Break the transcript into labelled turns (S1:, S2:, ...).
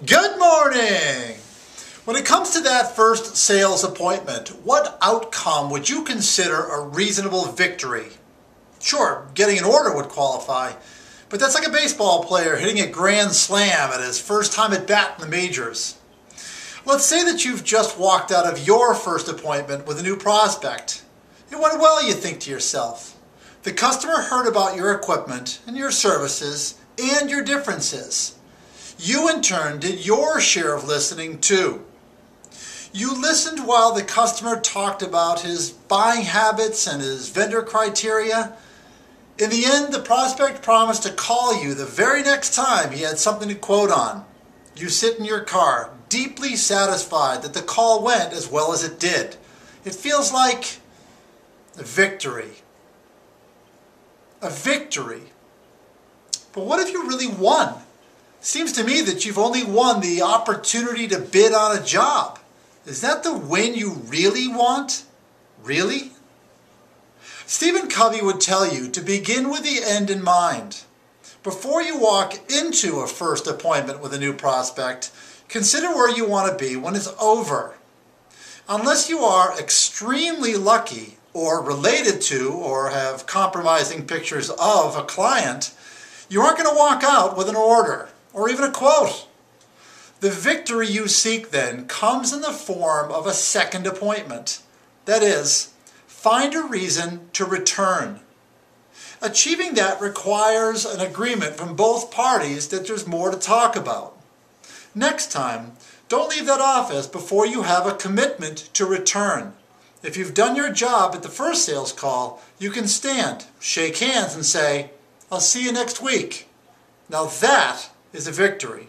S1: Good morning! When it comes to that first sales appointment, what outcome would you consider a reasonable victory? Sure, getting an order would qualify, but that's like a baseball player hitting a grand slam at his first time at bat in the majors. Let's say that you've just walked out of your first appointment with a new prospect. It went well, you think to yourself. The customer heard about your equipment and your services and your differences. You in turn did your share of listening too. You listened while the customer talked about his buying habits and his vendor criteria. In the end, the prospect promised to call you the very next time he had something to quote on. You sit in your car, deeply satisfied that the call went as well as it did. It feels like a victory. A victory. But what if you really won? Seems to me that you've only won the opportunity to bid on a job. Is that the win you really want? Really? Stephen Covey would tell you to begin with the end in mind. Before you walk into a first appointment with a new prospect, consider where you want to be when it's over. Unless you are extremely lucky or related to or have compromising pictures of a client, you aren't going to walk out with an order or even a quote. The victory you seek then comes in the form of a second appointment. That is, find a reason to return. Achieving that requires an agreement from both parties that there's more to talk about. Next time, don't leave that office before you have a commitment to return. If you've done your job at the first sales call, you can stand, shake hands, and say, "I'll see you next week." Now that is a victory.